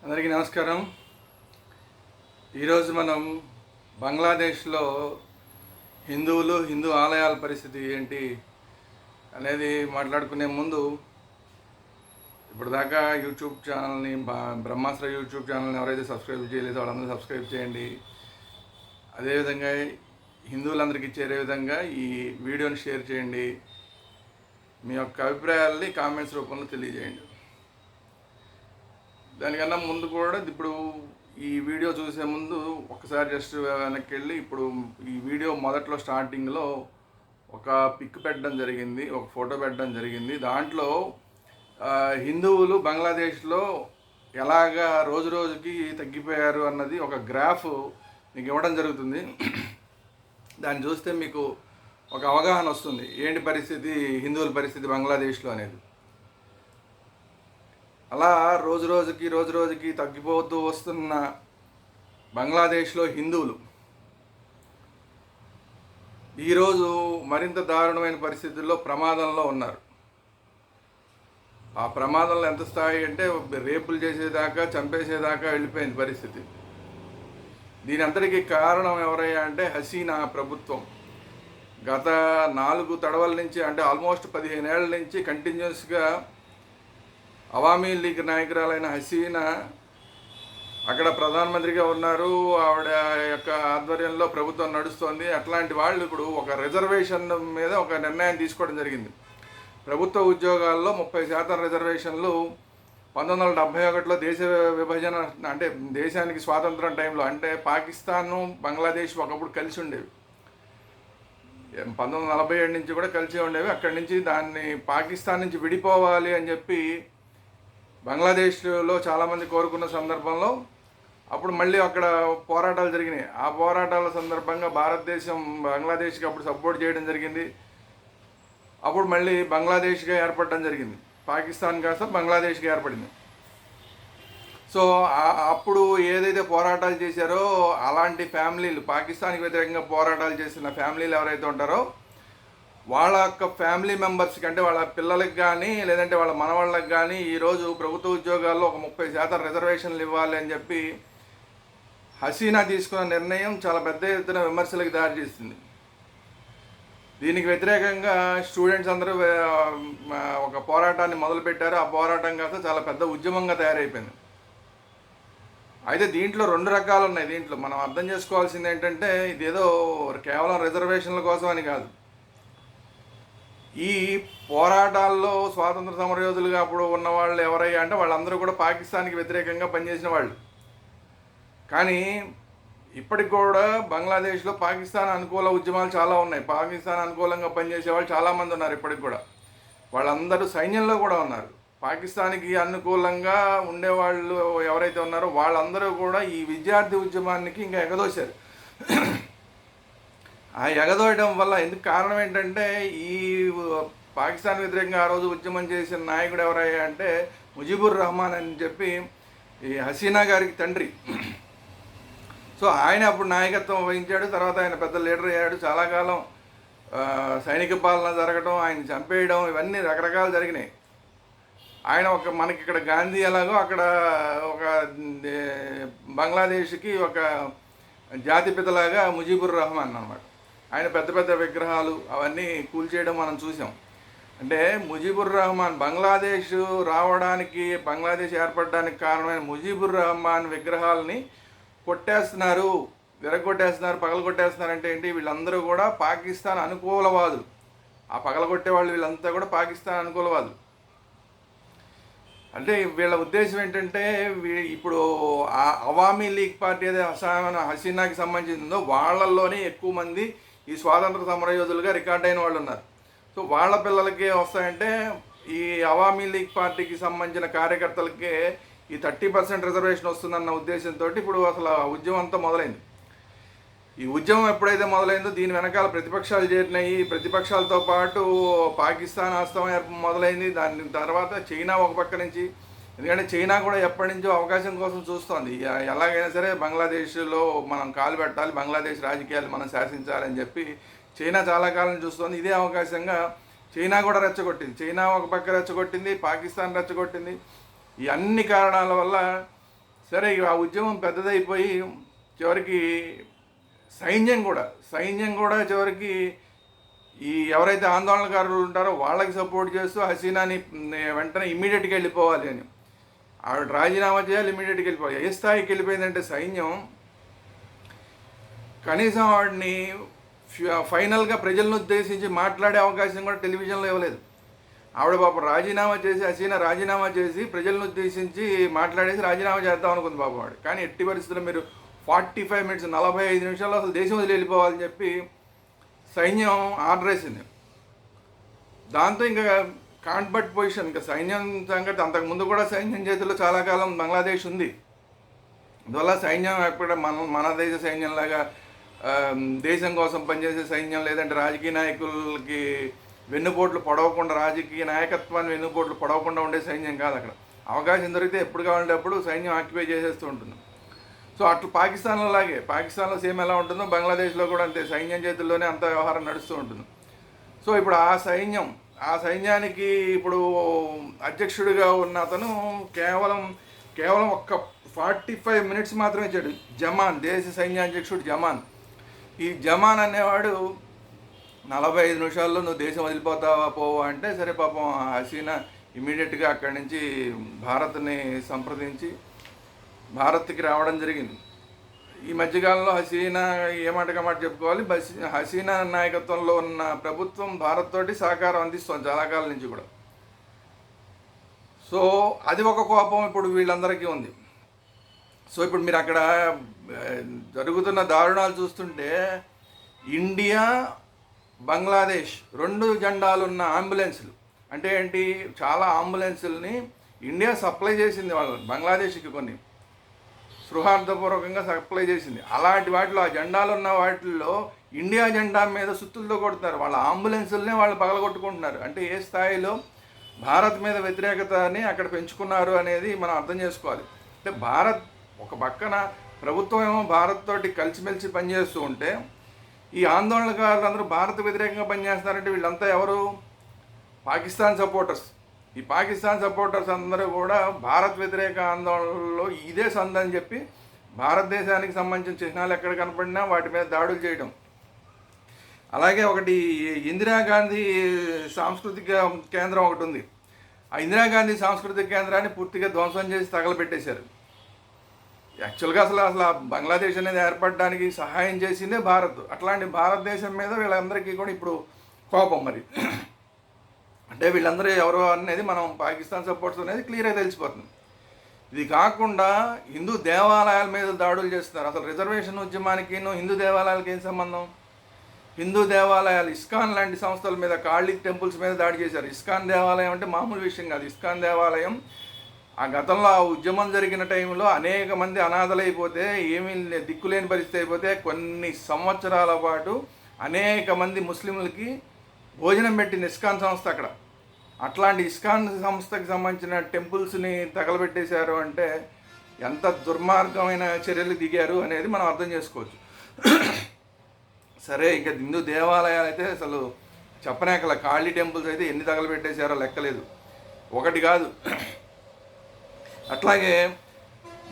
అందరికీ నమస్కారం. ఈరోజు మనం బంగ్లాదేశ్లో హిందూ ఆలయాల పరిస్థితి ఏంటి అనేది మాట్లాడుకునే ముందు ఇప్పటిదాకా యూట్యూబ్ ఛానల్ని బ్రహ్మాస్త్ర యూట్యూబ్ ఛానల్ని ఎవరైతే సబ్స్క్రైబ్ చేయలేదో వాళ్ళందరూ సబ్స్క్రైబ్ చేయండి. అదేవిధంగా హిందువులందరికీ చేరే విధంగా ఈ వీడియోని షేర్ చేయండి. మీ యొక్క అభిప్రాయాల్ని కామెంట్స్ రూపంలో తెలియజేయండి. దానికన్నా ముందు కూడా ఇప్పుడు ఈ వీడియో చూసే ముందు ఒకసారి జస్ట్ వెనక్కి వెళ్ళి ఇప్పుడు ఈ వీడియో మొదట్లో స్టార్టింగ్లో ఒక పిక్ పెట్టడం జరిగింది, ఒక ఫోటో పెట్టడం జరిగింది. దాంట్లో హిందువులు బంగ్లాదేశ్లో ఎలాగా రోజు రోజుకి తగ్గిపోయారు అన్నది ఒక గ్రాఫ్ మీకు ఇవ్వడం జరుగుతుంది. దాన్ని చూస్తే మీకు ఒక అవగాహన వస్తుంది ఏంటి పరిస్థితి, హిందువుల పరిస్థితి బంగ్లాదేశ్లో అనేది. అలా రోజు రోజుకి తగ్గిపోతూ వస్తున్న బంగ్లాదేశ్లో హిందువులు ఈరోజు మరింత దారుణమైన పరిస్థితుల్లో ప్రమాదంలో ఉన్నారు. ఆ ప్రమాదంలో ఎంత స్థాయి అంటే రేపులు చేసేదాకా, చంపేసేదాకా వెళ్ళిపోయింది పరిస్థితి. దీని అంతటికీ కారణం ఎవరయ్యా అంటే హసీనా ప్రభుత్వం. గత 4 తడవల నుంచి అంటే ఆల్మోస్ట్ 15 ఏళ్ల నుంచి కంటిన్యూస్గా అవామీ లీగ్ నాయకురాలైన హసీనా అక్కడ ప్రధానమంత్రిగా ఉన్నారు. ఆవిడ యొక్క ఆధ్వర్యంలో ప్రభుత్వం నడుస్తోంది. అట్లాంటి వాళ్ళు ఇప్పుడు ఒక రిజర్వేషన్ మీద ఒక నిర్ణయం తీసుకోవడం జరిగింది. ప్రభుత్వ ఉద్యోగాల్లో 30% రిజర్వేషన్లు 1971లో దేశ విభజన అంటే దేశానికి స్వాతంత్రం టైంలో, అంటే పాకిస్తాను బంగ్లాదేశ్ ఒకప్పుడు కలిసి ఉండేవి. 1947 నుంచి కూడా కలిసి ఉండేవి. అక్కడి నుంచి దాన్ని పాకిస్తాన్ నుంచి విడిపోవాలి అని చెప్పి బంగ్లాదేశ్లో చాలామంది కోరుకున్న సందర్భంలో అప్పుడు మళ్ళీ అక్కడ పోరాటాలు జరిగినాయి. ఆ పోరాటాల సందర్భంగా భారతదేశం బంగ్లాదేశ్కి అప్పుడు సపోర్ట్ చేయడం జరిగింది. అప్పుడు మళ్ళీ బంగ్లాదేశ్గా ఏర్పడడం జరిగింది. పాకిస్తాన్ కాస్త బంగ్లాదేశ్గా ఏర్పడింది. సో అప్పుడు ఏదైతే పోరాటాలు చేశారో అలాంటి ఫ్యామిలీలు, పాకిస్తాన్కి వ్యతిరేకంగా పోరాటాలు చేసిన ఫ్యామిలీలు ఎవరైతే ఉంటారో వాళ్ళ యొక్క ఫ్యామిలీ మెంబర్స్కి, అంటే వాళ్ళ పిల్లలకి కానీ లేదంటే వాళ్ళ మనవాళ్ళకి కానీ ఈరోజు ప్రభుత్వ ఉద్యోగాల్లో ఒక 30% రిజర్వేషన్లు ఇవ్వాలి అని చెప్పి హసీనా తీసుకున్న నిర్ణయం చాలా పెద్ద ఎత్తున విమర్శలకు దారితీస్తుంది. దీనికి వ్యతిరేకంగా స్టూడెంట్స్ అందరూ ఒక పోరాటాన్ని మొదలుపెట్టారు. ఆ పోరాటం కాస్త చాలా పెద్ద ఉద్యమంగా తయారైపోయింది. అయితే దీంట్లో 2 రకాలు ఉన్నాయి. దీంట్లో మనం అర్థం చేసుకోవాల్సింది ఏంటంటే ఇదేదో కేవలం రిజర్వేషన్ల కోసం అని కాదు. ఈ పోరాటాల్లో స్వాతంత్ర సమరయోధులుగా అప్పుడు ఉన్న వాళ్ళు ఎవరయ్యా అంటే వాళ్ళందరూ కూడా పాకిస్తాన్కి వ్యతిరేకంగా పనిచేసిన వాళ్ళు. కానీ ఇప్పటికి కూడా బంగ్లాదేశ్లో పాకిస్తాన్ అనుకూల ఉద్యమాలు చాలా ఉన్నాయి. పాకిస్తాన్ అనుకూలంగా పనిచేసే వాళ్ళు చాలామంది ఉన్నారు. ఇప్పటికి కూడా వాళ్ళందరూ సైన్యంలో కూడా ఉన్నారు. పాకిస్తాన్కి అనుకూలంగా ఉండేవాళ్ళు ఎవరైతే ఉన్నారో వాళ్ళందరూ కూడా ఈ విద్యార్థి ఉద్యమానికి ఇంకా ఎగదోశారు. ఆ ఎగదోయడం వల్ల ఎందుకు కారణం ఏంటంటే ఈ పాకిస్తాన్ వ్యతిరేకంగా ఆ రోజు ఉద్యమం చేసిన నాయకుడు ఎవరయ్యా అంటే ముజీబుర్ రహమాన్ అని చెప్పి ఈ హసీనా గారికి తండ్రి. సో ఆయన అప్పుడు నాయకత్వం వహించాడు. తర్వాత ఆయన పెద్ద లీడర్ అయ్యాడు. చాలా కాలం సైనిక పాలన జరగడం, ఆయన చంపేయడం, ఇవన్నీ రకరకాలు జరిగినాయి. ఆయన మనకి ఇక్కడ గాంధీ ఎలాగో అక్కడ ఒక బంగ్లాదేశ్కి ఒక జాతిపితలాగా ముజీబుర్ రహమాన్ అన్నమాట. ఆయన పెద్ద పెద్ద విగ్రహాలు అవన్నీ కూల్చేయడం మనం చూసాం. అంటే ముజీబుర్ రహమాన్ బంగ్లాదేశ్ రావడానికి, బంగ్లాదేశ్ ఏర్పడడానికి కారణమైన ముజీబుర్ రహమాన్ విగ్రహాలని కొట్టేస్తున్నారు, విరగొట్టేస్తున్నారు, పగలగొట్టేస్తున్నారు. అంటే ఏంటి, వీళ్ళందరూ కూడా పాకిస్తాన్ అనుకూలవాదులు. ఆ పగలగొట్టే వాళ్ళు వీళ్ళంతా కూడా పాకిస్తాన్ అనుకూలవాదులు. అంటే వీళ్ళ ఉద్దేశం ఏంటంటే ఇప్పుడు ఆ అవామీ లీగ్ పార్టీ ఏదైతే హసీనాకి సంబంధించిందో వాళ్ళల్లోనే ఎక్కువ మంది ఈ స్వాతంత్ర సమరయోధులుగా రికార్డ్ అయిన వాళ్ళు ఉన్నారు. సో వాళ్ళ పిల్లలకే వస్తాయంటే ఈ అవామీ లీగ్ పార్టీకి సంబంధించిన కార్యకర్తలకే ఈ 30% రిజర్వేషన్ వస్తుందన్న ఉద్దేశంతో ఇప్పుడు అసలు ఆ ఉద్యమం అంతా మొదలైంది. ఈ ఉద్యమం ఎప్పుడైతే మొదలైందో దీని వెనకాల ప్రతిపక్షాలు చేరినాయి. ప్రతిపక్షాలతో పాటు పాకిస్తాన్ హస్తం మొదలైంది. దాని తర్వాత చైనా ఒక పక్క నుంచి, ఎందుకంటే చైనా కూడా ఎప్పటి నుంచో అవకాశం కోసం చూస్తోంది. ఎలాగైనా సరే బంగ్లాదేశ్లో మనం కాలు పెట్టాలి, బంగ్లాదేశ్ రాజకీయాలు మనం శాసించాలని చెప్పి చైనా చాలా కాలం చూస్తోంది. ఇదే అవకాశంగా చైనా కూడా రెచ్చగొట్టింది. చైనా ఒక పక్క రెచ్చగొట్టింది, పాకిస్తాన్ రెచ్చగొట్టింది. ఈ అన్ని కారణాల వల్ల సరే ఇక ఆ ఉద్యమం పెద్దదైపోయి చివరికి సైన్యం కూడా చివరికి ఈ ఎవరైతే ఆందోళనకారులు ఉంటారో వాళ్ళకి సపోర్ట్ చేస్తూ హసీనాని వెంటనే ఇమ్మీడియట్గా వెళ్ళిపోవాలి అని, ఆవిడ రాజీనామా చేయాలి, ఇమ్మీడియట్గా వెళ్ళిపోవాలి. ఏ స్థాయికి వెళ్ళిపోయిందంటే సైన్యం కనీసం ఆవిడని ఫైనల్గా ప్రజలను ఉద్దేశించి మాట్లాడే అవకాశం కూడా టెలివిజన్లో ఇవ్వలేదు. ఆవిడ పాపం హసీనా రాజీనామా చేసి ప్రజలను ఉద్దేశించి మాట్లాడేసి రాజీనామా చేద్దాం అనుకుంది పాపం ఆవిడ. కానీ ఎట్టి పరిస్థితుల్లో మీరు 45 మినిట్స్ 45 నిమిషాల్లో అసలు దేశం వదిలి వెళ్ళిపోవాలని చెప్పి సైన్యం ఆర్డర్ వేసింది. దాంతో ఇంకా కాంట్బట్ పొజిషన్, ఇంకా సైన్యం సంగతి అంతకుముందు కూడా సైన్యం చేతుల్లో చాలా కాలం బంగ్లాదేశ్ ఉంది. అందువల్ల సైన్యం ఎక్కడ మన దేశ సైన్యంలాగా దేశం కోసం పనిచేసే సైన్యం, లేదంటే రాజకీయ నాయకులకి వెన్నుపోట్లు పొడవకుండా, రాజకీయ నాయకత్వాన్ని వెన్నుపోట్లు పొడవకుండా ఉండే సైన్యం కాదు. అక్కడ అవకాశం దొరికితే ఎప్పుడు కావాలంటే అప్పుడు సైన్యం ఆక్యుపై చేసేస్తూ ఉంటుంది. సో అట్లా పాకిస్తాన్లో లాగే, పాకిస్తాన్లో సేమ్ ఎలా ఉంటుందో బంగ్లాదేశ్లో కూడా అంతే, సైన్యం చేతుల్లోనే అంత వ్యవహారం నడుస్తూ ఉంటుంది. సో ఇప్పుడు ఆ సైన్యానికి ఇప్పుడు అధ్యక్షుడిగా ఉన్న అతను కేవలం ఒక్క 45 మినిట్స్ మాత్రమే ఇచ్చాడు. జమాన్, దేశ సైన్యాధ్యక్షుడు జమాన్. ఈ జమాన్ అనేవాడు 45 నిమిషాల్లో నువ్వు దేశం వదిలిపోతావా పోవా అంటే, సరే పాపం హసీనా ఇమీడియట్గా అక్కడి నుంచి భారత్ని సంప్రదించి భారత్కి రావడం జరిగింది. ఈ మధ్యకాలంలో హసీనా ఏమాటగా మాట చెప్పుకోవాలి, హసీనా నాయకత్వంలో ఉన్న ప్రభుత్వం భారత్ తోటి సహకారం అందిస్తుంది చాలా కాలం నుంచి కూడా. సో అది ఒక కోపం ఇప్పుడు వీళ్ళందరికీ ఉంది. సో ఇప్పుడు మీరు అక్కడ జరుగుతున్న దారుణాలు చూస్తుంటే, ఇండియా బంగ్లాదేశ్ 2 జెండాలున్న అంబులెన్సులు అంటే ఏంటి, చాలా అంబులెన్సుల్ని ఇండియా సప్లై చేసింది వాళ్ళు బంగ్లాదేశ్కి, కొన్ని సృహార్థపూర్వకంగా సప్లై చేసింది. అలాంటి వాటిలో ఆ జెండాలు ఉన్న వాటిల్లో ఇండియా జెండా మీద సుత్తులతో కొడుతున్నారు, వాళ్ళ అంబులెన్సులనే వాళ్ళు పగలగొట్టుకుంటున్నారు. అంటే ఏ స్థాయిలో భారత్ మీద వ్యతిరేకతని అక్కడ పెంచుకున్నారు అనేది మనం అర్థం చేసుకోవాలి. అంటే భారత్ ఒక పక్కన ప్రభుత్వం ఏమో భారత్ తోటి కలిసిమెలిసి పనిచేస్తూ ఉంటే, ఈ ఆందోళనకారులు అందరూ భారత్ వ్యతిరేకంగా పనిచేస్తున్నారంటే వీళ్ళంతా ఎవరు, పాకిస్తాన్ సపోర్టర్స్. ఈ పాకిస్తాన్ సపోర్టర్స్ అందరూ కూడా భారత్ వ్యతిరేక ఆందోళనలో ఇదే సందని చెప్పి భారతదేశానికి సంబంధించిన చిహ్నాలు ఎక్కడ కనపడినా వాటి మీద దాడులు చేయడం. అలాగే ఒకటి ఇందిరాగాంధీ సాంస్కృతిక కేంద్రం ఒకటి ఉంది. ఆ ఇందిరాగాంధీ సాంస్కృతిక కేంద్రాన్ని పూర్తిగా ధ్వంసం చేసి తగలబెట్టేశారు. యాక్చువల్గా అసలు బంగ్లాదేశ్ అనేది ఏర్పడడానికి సహాయం చేసిందే భారత్. అట్లాంటి భారతదేశం మీద వీళ్ళందరికీ కూడా ఇప్పుడు కోపం. మరి అంటే వీళ్ళందరూ ఎవరో అనేది మనం పాకిస్తాన్ సపోర్ట్స్ అనేది క్లియర్గా తెలిసిపోతుంది. ఇది కాకుండా హిందూ దేవాలయాల మీద దాడులు చేస్తున్నారు. అసలు రిజర్వేషన్ ఉద్యమానికి హిందూ దేవాలయాలకి ఏం సంబంధం? హిందూ దేవాలయాలు, ఇస్కాన్ లాంటి సంస్థల మీద, కాళీ టెంపుల్స్ మీద దాడి చేశారు. ఇస్కాన్ దేవాలయం అంటే మామూలు విషయం కాదు. ఇస్కాన్ దేవాలయం ఆ గతంలో ఆ ఉద్యమం జరిగిన టైంలో అనేక మంది అనాథలైపోతే, ఏమీ దిక్కులేని పరిస్థితి అయిపోతే కొన్ని సంవత్సరాల పాటు అనేక మంది ముస్లింలకి భోజనం పెట్టింది ఇస్కాన్ సంస్థ అక్కడ. అట్లాంటి ఇస్కాన్ సంస్థకి సంబంధించిన టెంపుల్స్ని తగలబెట్టేశారు అంటే ఎంత దుర్మార్గమైన చర్యలు దిగారు అనేది మనం అర్థం చేసుకోవచ్చు. సరే, ఇంకా హిందూ దేవాలయాలు అయితే అసలు చెప్పనేకల, కాళీ టెంపుల్స్ అయితే ఎన్ని తగలబెట్టేశారో లెక్కలేదు, ఒకటి కాదు. అట్లాగే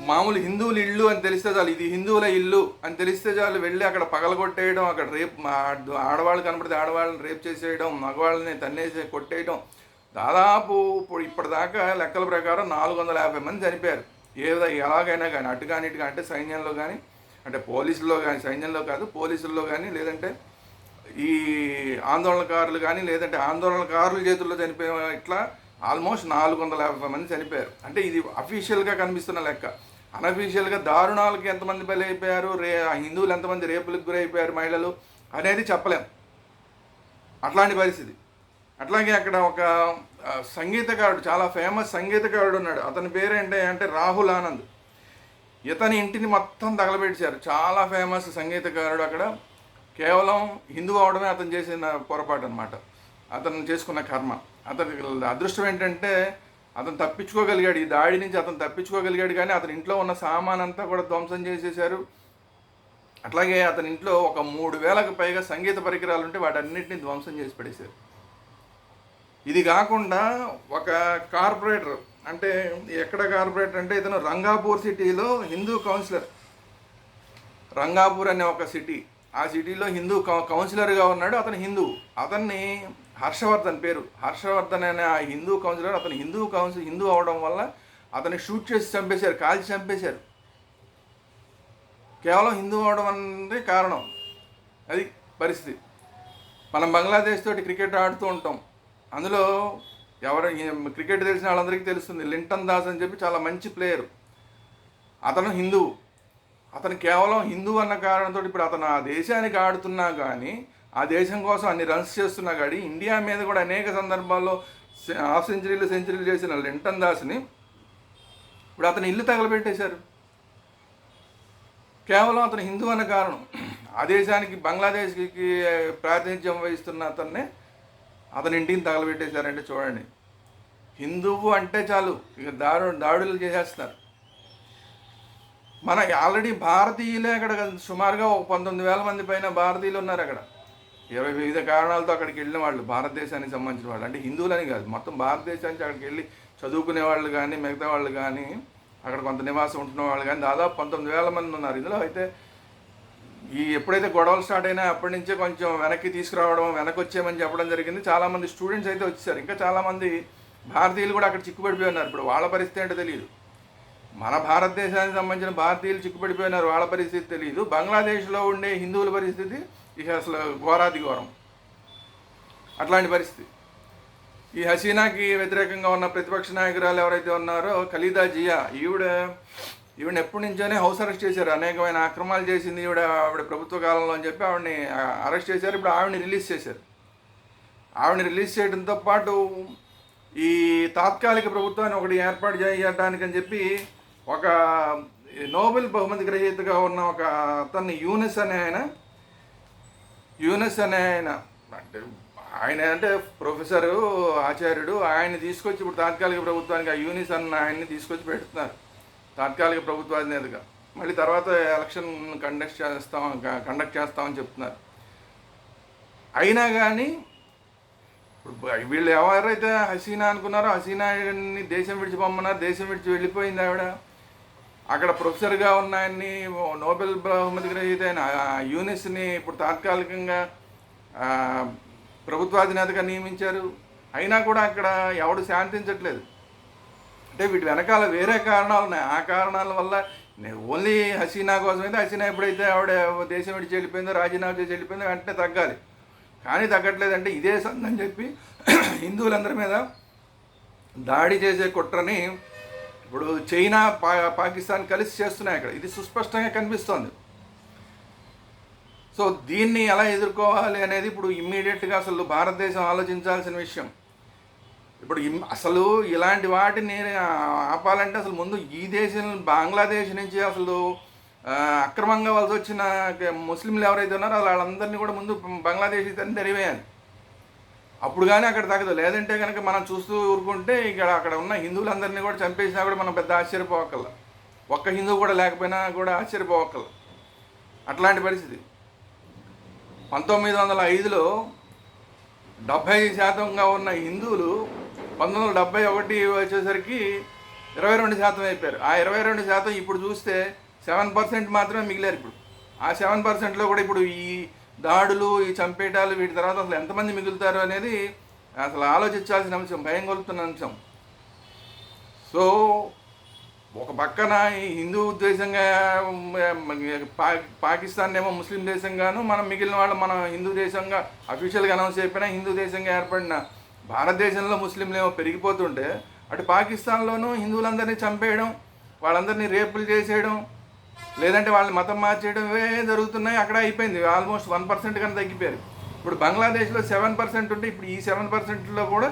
మామూలు హిందువుల ఇల్లు అని తెలిస్తే చాలు, ఇది హిందువుల ఇల్లు అని తెలిస్తే చాలు వెళ్ళి అక్కడ పగలగొట్టేయడం, అక్కడ రేప్, ఆడవాళ్ళు కనపడితే ఆడవాళ్ళని రేప్ చేసేయడం, మగవాళ్ళని తన్నేసి కొట్టేయడం. దాదాపు ఇప్పటిదాకా లెక్కల ప్రకారం 450 మంది చనిపోయారు. ఎలాగైనా కానీ, అటు కానీ ఇటు కానీ, అంటే సైన్యంలో కానీ, అంటే పోలీసుల్లో కానీ, సైన్యంలో కాదు పోలీసుల్లో కానీ, లేదంటే ఈ ఆందోళనకారులు కానీ, లేదంటే ఆందోళనకారుల చేతుల్లో చనిపోయిన, ఇట్లా ఆల్మోస్ట్ 450 మంది చనిపోయారు. అంటే ఇది అఫీషియల్గా కనిపిస్తున్న లెక్క. అనఫీషియల్గా దారుణాలకి ఎంతమంది బలి అయిపోయారు, హిందువులు ఎంతమంది రేపులకు గురైపోయారు మహిళలు అనేది చెప్పలేం, అట్లాంటి పరిస్థితి. అట్లాగే అక్కడ ఒక సంగీతకారుడు, చాలా ఫేమస్ సంగీతకారుడు ఉన్నాడు. అతని పేరు అంటే రాహుల్ ఆనంద్. ఇతని ఇంటిని మొత్తం తగలబెట్టారు. చాలా ఫేమస్ సంగీతకారుడు. అక్కడ కేవలం హిందూ అవడమే అతను చేసిన పొరపాటు అనమాట, అతను చేసుకున్న కర్మ. అతని అదృష్టం ఏంటంటే అతను తప్పించుకోగలిగాడు, ఈ దాడి నుంచి అతను తప్పించుకోగలిగాడు. కానీ అతని ఇంట్లో ఉన్న సామాన్ అంతా కూడా ధ్వంసం చేసేశారు. అట్లాగే అతని ఇంట్లో ఒక 3000కు పైగా సంగీత పరికరాలు ఉంటే వాటన్నిటిని ధ్వంసం చేసి పడేశారు. ఇది కాకుండా ఒక కార్పొరేటర్, అంటే ఎక్కడ కార్పొరేటర్ అంటే ఇతను రంగాపూర్ సిటీలో హిందూ కౌన్సిలర్. రంగాపూర్ అనే ఒక సిటీ, ఆ సిటీలో హిందూ కౌన్సిలర్గా ఉన్నాడు. అతను హిందూ. అతన్ని హర్షవర్ధన్ పేరు, హర్షవర్ధన్ అనే ఆ హిందూ కౌన్సిలర్, అతను హిందూ అవడం వల్ల అతన్ని షూట్ చేసి చంపేశారు, కాల్చి చంపేశారు. కేవలం హిందూ అవడం అనేది కారణం. అది పరిస్థితి. మనం బంగ్లాదేశ్ తోటి క్రికెట్ ఆడుతూ ఉంటాం. అందులో క్రికెట్ తెలిసిన వాళ్ళందరికీ తెలుస్తుంది, లింటన్ దాస్ అని చెప్పి చాలా మంచి ప్లేయర్. అతను హిందువు. అతను కేవలం హిందూ అన్న కారణంతో ఇప్పుడు అతను ఆ దేశానికి ఆడుతున్నా కానీ, ఆ దేశం కోసం అన్ని రన్స్ చేస్తున్నా కానీ, ఇండియా మీద కూడా అనేక సందర్భాల్లో హాఫ్ సెంచరీలు చేసిన లింటన్ దాస్ని ఇప్పుడు అతను ఇల్లు తగలబెట్టేశారు. కేవలం అతను హిందూ అన్న కారణం. ఆ దేశానికి, బంగ్లాదేశ్కి ప్రాతినిధ్యం వహిస్తున్న అతని ఇంటిని తగలబెట్టేశారంటే చూడండి. హిందువు అంటే చాలు ఇక దాడులు చేసేస్తున్నారు. మన ఆల్రెడీ భారతీయులే అక్కడ సుమారుగా 19,000 మంది పైన భారతీయులు ఉన్నారు అక్కడ. వివిధ కారణాలతో అక్కడికి వెళ్ళిన వాళ్ళు, భారతదేశానికి సంబంధించిన వాళ్ళు. అంటే హిందువులని కాదు, మొత్తం భారతదేశానికి అక్కడికి వెళ్ళి చదువుకునే వాళ్ళు కానీ, మిగతా వాళ్ళు కానీ, అక్కడ కొంత నివాసం ఉంటున్న వాళ్ళు కానీ దాదాపు 19,000 మంది ఉన్నారు. ఇందులో అయితే ఎప్పుడైతే గొడవలు స్టార్ట్ అయినా అప్పటి నుంచే కొంచెం వెనక్కి తీసుకురావడం, వెనక్కి వచ్చేయమని చెప్పడం జరిగింది. చాలామంది స్టూడెంట్స్ అయితే వచ్చేసారు. ఇంకా చాలామంది భారతీయులు కూడా అక్కడ చిక్కుపడిపోయి ఉన్నారు. ఇప్పుడు వాళ్ళ పరిస్థితి ఏంటో తెలియదు. మన భారతదేశానికి సంబంధించిన భారతీయులు చిక్కుపడిపోయినారు, వాళ్ళ పరిస్థితి తెలియదు. బంగ్లాదేశ్లో ఉండే హిందువుల పరిస్థితి ఇక అసలు ఘోరాది ఘోరం. అట్లాంటి పరిస్థితి. ఈ హసీనాకి వ్యతిరేకంగా ఉన్న ప్రతిపక్ష నాయకురాలు ఎవరైతే ఉన్నారో ఖలీదా జియా, ఈవిడ ఎప్పటి నుంచోనే హౌస్ అరెస్ట్ చేశారు. అనేకమైన అక్రమాలు చేసింది ఆవిడ ప్రభుత్వ కాలంలో అని చెప్పి ఆవిడని అరెస్ట్ చేశారు. ఇప్పుడు ఆవిడని రిలీజ్ చేశారు. ఆవిడని రిలీజ్ చేయడంతో పాటు ఈ తాత్కాలిక ప్రభుత్వాన్ని ఒకటి ఏర్పాటు చేయడానికని చెప్పి ఒక నోబెల్ బహుమతి గ్రహీతగా ఉన్న ఒక అతన్ని యూనస్ అనే ఆయన అంటే ఆయన అంటే ప్రొఫెసరు, ఆచార్యుడు, ఆయన్ని తీసుకొచ్చి ఇప్పుడు తాత్కాలిక ప్రభుత్వానికి ఆ యూనిస్ అన్న ఆయన్ని తీసుకొచ్చి పెడుతున్నారు తాత్కాలిక ప్రభుత్వ అధినేతగా. మళ్ళీ తర్వాత ఎలక్షన్ కండక్ట్ చేస్తామని చెప్తున్నారు. అయినా కానీ ఇప్పుడు వీళ్ళు ఎవరైతే హసీనా అనుకున్నారో హసీనాని దేశం విడిచిపోమన్నారు, దేశం విడిచి వెళ్ళిపోయింది ఆవిడ. అక్కడ ప్రొఫెసర్గా ఉన్న ఆయన్ని, నోబెల్ బహుమతి గ్రహీత అయిన యూనిస్ని ఇప్పుడు తాత్కాలికంగా ప్రభుత్వాధినేతగా నియమించారు. అయినా కూడా అక్కడ ఎవడు శాంతించట్లేదు. అంటే వీటి వెనకాల వేరే కారణాలు ఉన్నాయి. ఆ కారణాల వల్ల ఓన్లీ హసీనా కోసమైతే హసీనా ఎప్పుడైతే ఆవిడ దేశం విడిచి వెళ్ళిపోయిందో, రాజీనామా చేసి వెళ్ళిపోయిందో వెంటనే తగ్గాలి. కానీ తగ్గట్లేదంటే ఇదే సందని చెప్పి హిందువులందరి మీద దాడి చేసే కుట్రని ఇప్పుడు చైనా, పాకిస్తాన్ కలిసి చేస్తున్నాయి అక్కడ. ఇది సుస్పష్టంగా కనిపిస్తోంది. సో దీన్ని ఎలా ఎదుర్కోవాలి అనేది ఇప్పుడు ఇమ్మీడియట్గా అసలు భారతదేశం ఆలోచించాల్సిన విషయం. ఇప్పుడు అసలు ఇలాంటి వాటిని ఆపాలంటే అసలు ముందు ఈ దేశం, బంగ్లాదేశ్ నుంచి అసలు అక్రమంగా వలస వచ్చిన ముస్లింలు ఎవరైతే ఉన్నారో వాళ్ళందరినీ కూడా ముందు బంగ్లాదేశ్ తెరివేయాలి. అప్పుడు కానీ అక్కడ తగ్గదు. లేదంటే కనుక మనం చూస్తూ ఊరుకుంటే అక్కడ ఉన్న హిందువులందరినీ కూడా చంపేసినా కూడా మనం పెద్ద ఆశ్చర్యపోవక్కల. ఒక్క హిందువు కూడా లేకపోయినా కూడా ఆశ్చర్యపోవక్కల. అట్లాంటి పరిస్థితి. 1905లో 70% ఉన్న హిందువులు 1971 వచ్చేసరికి 22% అయిపోయారు. ఆ 22% ఇప్పుడు చూస్తే 7% మాత్రమే మిగిలారు. ఇప్పుడు ఆ 7%లో కూడా ఇప్పుడు ఈ దాడులు, ఈ చంపేటాలు, వీటి తర్వాత అసలు ఎంతమంది మిగులుతారు అనేది అసలు ఆలోచించాల్సిన అంశం, భయం కొలుపుతున్న అంశం. సో ఒక పక్కన హిందూ దేశంగా పాకిస్తాన్ ఏమో ముస్లిం దేశంగాను, మనం మిగిలిన వాళ్ళు మనం హిందూ దేశంగా అఫీషియల్గా అనౌన్స్ అయిపోయినా హిందూ దేశంగా ఏర్పడిన భారతదేశంలో ముస్లింలు ఏమో పెరిగిపోతుంటే, అటు పాకిస్తాన్లోనూ హిందువులందరినీ చంపేయడం, వాళ్ళందరినీ రేపులు చేసేయడం, లేదంటే వాళ్ళని మతం మార్చేయడం జరుగుతున్నాయి. అక్కడ అయిపోయింది. ఆల్మోస్ట్ 1% కన్నా తగ్గిపోయారు. ఇప్పుడు బంగ్లాదేశ్లో 7% ఉంటే ఇప్పుడు ఈ 7%లో కూడా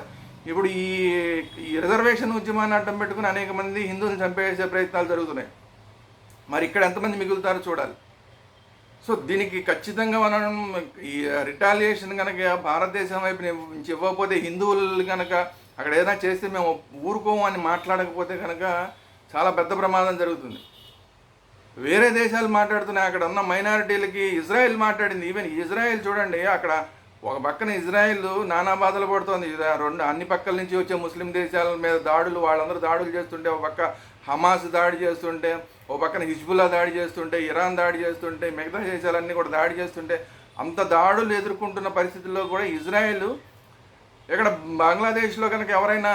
ఇప్పుడు ఈ రిజర్వేషన్ ఉద్యమాన్ని అడ్డం పెట్టుకుని అనేక మంది హిందువులను చంపేసే ప్రయత్నాలు జరుగుతున్నాయి. మరి ఇక్కడ ఎంతమంది మిగులుతారో చూడాలి. సో దీనికి ఖచ్చితంగా మనం ఈ రిటాలియేషన్ కనుక భారతదేశం వైపు నుంచి ఇవ్వకపోతే, హిందువులు కనుక అక్కడ ఏదైనా చేస్తే మేము ఊరుకోము అని మాట్లాడకపోతే కనుక చాలా పెద్ద ప్రమాదం జరుగుతుంది. వేరే దేశాలు మాట్లాడుతున్నాయి, అక్కడ ఉన్న మైనారిటీలకి ఇజ్రాయెల్ మాట్లాడింది. ఈవెన్ ఇజ్రాయెల్ చూడండి, అక్కడ ఒక పక్కన ఇజ్రాయిల్ నానా బాధలు పడుతోంది. అన్ని పక్కల నుంచి వచ్చే ముస్లిం దేశాల మీద దాడులు, వాళ్ళందరూ దాడులు చేస్తుంటే, ఒక పక్క హమాస్ దాడి చేస్తుంటే, ఒక పక్కన హిజ్బుల్లా దాడి చేస్తుంటే, ఇరాన్ దాడి చేస్తుంటే, మిగతా దేశాలన్నీ కూడా దాడి చేస్తుంటే, అంత దాడులు ఎదుర్కొంటున్న పరిస్థితుల్లో కూడా ఇజ్రాయిల్ ఇక్కడ బంగ్లాదేశ్లో కనుక ఎవరైనా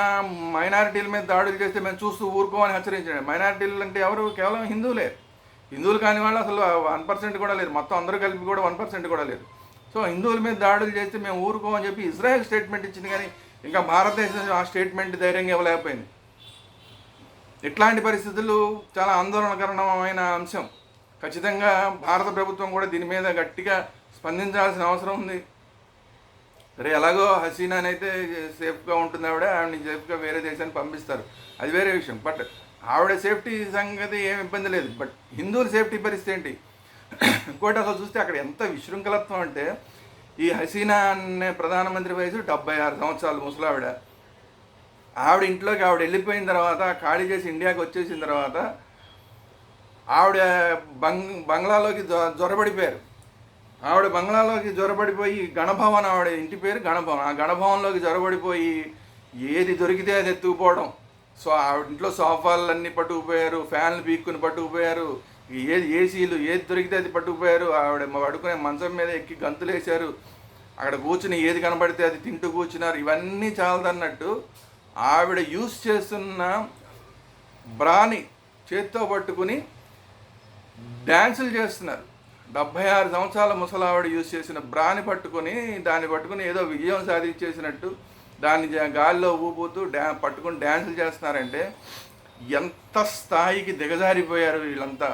మైనారిటీల మీద దాడులు చేస్తే మేము చూస్తూ ఊరుకోమని హెచ్చరించాడు. మైనారిటీలు అంటే ఎవరు? కేవలం హిందువులే. హిందువులు కాని వాళ్ళు అసలు 1% కూడా లేరు, మొత్తం అందరూ కలిపి కూడా 1% కూడా లేదు. సో హిందువుల మీద దాడులు చేస్తే మేము ఊరుకోమని చెప్పి ఇజ్రాయెల్ స్టేట్మెంట్ ఇచ్చింది, కానీ ఇంకా భారతదేశం ఆ స్టేట్మెంట్ ధైర్యంగా ఇవ్వలేకపోయింది. ఇట్లాంటి పరిస్థితులు చాలా ఆందోళనకరమైన అంశం. ఖచ్చితంగా భారత ప్రభుత్వం కూడా దీని మీద గట్టిగా స్పందించాల్సిన అవసరం ఉంది. సరే, ఎలాగో హసీనానైతే సేఫ్గా ఉంటుంది, ఆవిడని సేఫ్గా వేరే దేశానికి పంపిస్తారు, అది వేరే విషయం. బట్ ఆవిడ సేఫ్టీ సంగతి ఏమి ఇబ్బంది లేదు. బట్ హిందువుల సేఫ్టీ పరిస్థితి ఏంటి? ఇంకోటి అసలు చూస్తే అక్కడ ఎంత విశృంఖలత్వం అంటే, ఈ హసీనా అనే ప్రధానమంత్రి వయసు 76 సంవత్సరాలు ముసలావిడ. ఆవిడ ఇంట్లోకి ఆవిడ వెళ్ళిపోయిన తర్వాత, ఖాళీ చేసి ఇండియాకి వచ్చేసిన తర్వాత ఆవిడ బంగ్లాలోకి జ్వరబడిపోయారు. ఆవిడ బంగ్లాలోకి జ్వరబడిపోయి, గణభవన్ ఆవిడ ఇంటి పేరు గణభవన్, ఆ గణభవన్లోకి జ్వరబడిపోయి ఏది దొరికితే అది ఎత్తుకుపోవడం. సో ఆవిడ ఇంట్లో సోఫాలన్నీ పట్టుకుపోయారు, ఫ్యాన్లు పీక్కుని పట్టుకుపోయారు, ఏసీలు ఏది దొరికితే అది పట్టుకుపోయారు. ఆవిడ పడుకునే మంచం మీద ఎక్కి గంతులు వేశారు, అక్కడ కూర్చుని ఏది కనబడితే అది తింటూ కూర్చున్నారు. ఇవన్నీ చాలదన్నట్టు ఆవిడ యూజ్ చేస్తున్న బ్రాని చేత్తో పట్టుకుని డ్యాన్సులు చేస్తున్నారు. 76 సంవత్సరాల ముసలావిడ యూజ్ చేసిన బ్రాని దాన్ని పట్టుకుని ఏదో విజయం సాధించేసినట్టు దాన్ని గాలిలో ఊపుతూ పట్టుకుని డ్యాన్సులు చేస్తున్నారంటే ఎంత స్థాయికి దిగజారిపోయారు వీళ్ళంతా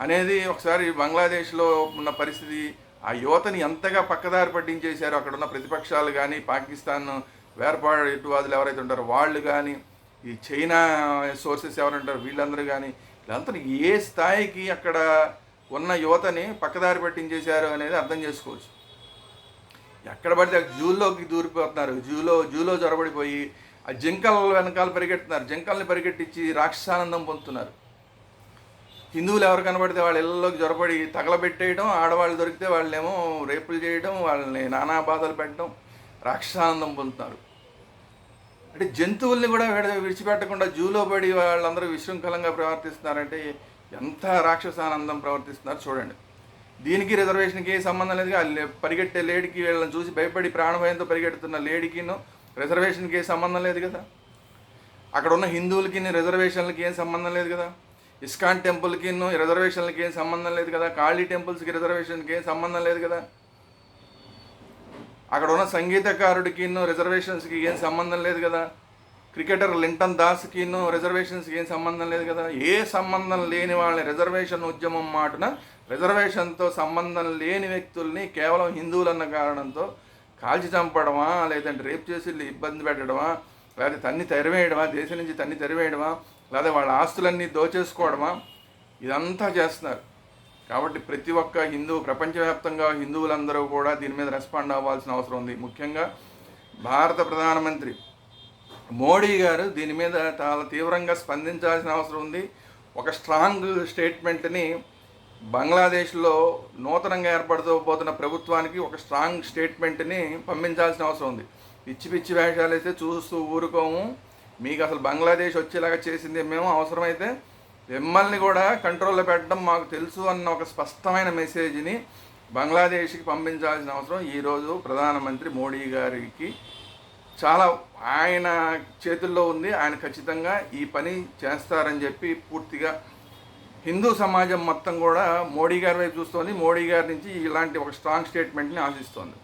అనేది ఒకసారి బంగ్లాదేశ్లో ఉన్న పరిస్థితి, ఆ యువతని ఎంతగా పక్కదారి పట్టించేశారు. అక్కడ ఉన్న ప్రతిపక్షాలు కానీ, పాకిస్తాన్ వేర్పాటువాదులు ఎవరైతే ఉంటారో వాళ్ళు కానీ, ఈ చైనా సోర్సెస్ ఎవరంటారు వీళ్ళందరూ కానీ, వీళ్ళంతా ఏ స్థాయికి అక్కడ ఉన్న యువతని పక్కదారి పట్టించేశారు అనేది అర్థం చేసుకోవచ్చు. ఎక్కడ పడితే జూలోకి దూరిపోతున్నారు, జూలో జొరబడిపోయి ఆ జింకల వెనకాల పరిగెడుతున్నారు, జింకల్ని పరిగెట్టించి రాక్షసానందం పొందుతున్నారు. హిందువులు ఎవరు కనబడితే వాళ్ళ ఇళ్ళలోకి జొరబడి తగలబెట్టేయడం, ఆడవాళ్ళు దొరికితే వాళ్ళేమో రేపులు చేయడం, వాళ్ళని నానా బాధలు పెట్టడం, రాక్షసానందం పొందుతున్నారు. అంటే జంతువుల్ని కూడా విడిచిపెట్టకుండా జూలో పడి వాళ్ళందరూ విశృంఖలంగా ప్రవర్తిస్తున్నారంటే ఎంత రాక్షసానందం ప్రవర్తిస్తున్నారు చూడండి. దీనికి రిజర్వేషన్కి ఏ సంబంధం లేదు. పరిగెట్టే లేడీకి వీళ్ళని చూసి భయపడి ప్రాణభయంతో పరిగెడుతున్న లేడీకిను రిజర్వేషన్కి ఏ సంబంధం లేదు కదా. అక్కడ ఉన్న హిందువులకి రిజర్వేషన్లకి ఏం సంబంధం లేదు కదా. ఇస్కాన్ టెంపుల్కి రిజర్వేషన్లకి ఏం సంబంధం లేదు కదా. కాళీ టెంపుల్స్కి రిజర్వేషన్కి ఏం సంబంధం లేదు కదా. అక్కడ ఉన్న సంగీతకారుడికి రిజర్వేషన్స్కి ఏం సంబంధం లేదు కదా. క్రికెటర్ లింటన్ దాస్కి రిజర్వేషన్స్కి ఏం సంబంధం లేదు కదా. ఏ సంబంధం లేని వాళ్ళని రిజర్వేషన్ ఉద్యమం మాటున రిజర్వేషన్తో సంబంధం లేని వ్యక్తుల్ని కేవలం హిందువులన్న కారణంతో కాల్చి చంపడమా, లేదంటే రేప్ చేసి ఇబ్బంది పెట్టడమా, లేదా తన్ని తెరవేయడమా, దేశం నుంచి తన్ని తెరవేయడమా, లేదా వాళ్ళ ఆస్తులన్నీ దోచేసుకోవడమా, ఇదంతా చేస్తున్నారు. కాబట్టి ప్రతి ఒక్క ప్రపంచవ్యాప్తంగా హిందువులందరూ కూడా దీని మీద రెస్పాండ్ అవ్వాల్సిన అవసరం ఉంది. ముఖ్యంగా భారత ప్రధానమంత్రి మోడీ గారు దీని మీద చాలా తీవ్రంగా స్పందించాల్సిన అవసరం ఉంది. ఒక స్ట్రాంగ్ స్టేట్మెంట్ని బంగ్లాదేశ్లో నూతనంగా ఏర్పడుతూ ప్రభుత్వానికి ఒక స్ట్రాంగ్ స్టేట్మెంట్ని పంపించాల్సిన అవసరం ఉంది. పిచ్చి వేషాలు అయితే చూస్తూ ఊరుకోము, మీకు అసలు బంగ్లాదేశ్ వచ్చేలాగా చేసింది మేము, అవసరమైతే మిమ్మల్ని కూడా కంట్రోల్లో పెట్టడం మాకు తెలుసు అన్న ఒక స్పష్టమైన మెసేజ్ని బంగ్లాదేశ్కి పంపించాల్సిన అవసరం ఈరోజు ప్రధానమంత్రి మోడీ గారికి చాలా ఆయన చేతుల్లో ఉంది. ఆయన ఖచ్చితంగా ఈ పని చేస్తారని చెప్పి పూర్తిగా హిందూ సమాజం మొత్తం కూడా మోడీ గారి వైపు చూస్తోంది. మోడీ గారి నుంచి ఇలాంటి ఒక స్ట్రాంగ్ స్టేట్మెంట్ని ఆశిస్తోంది.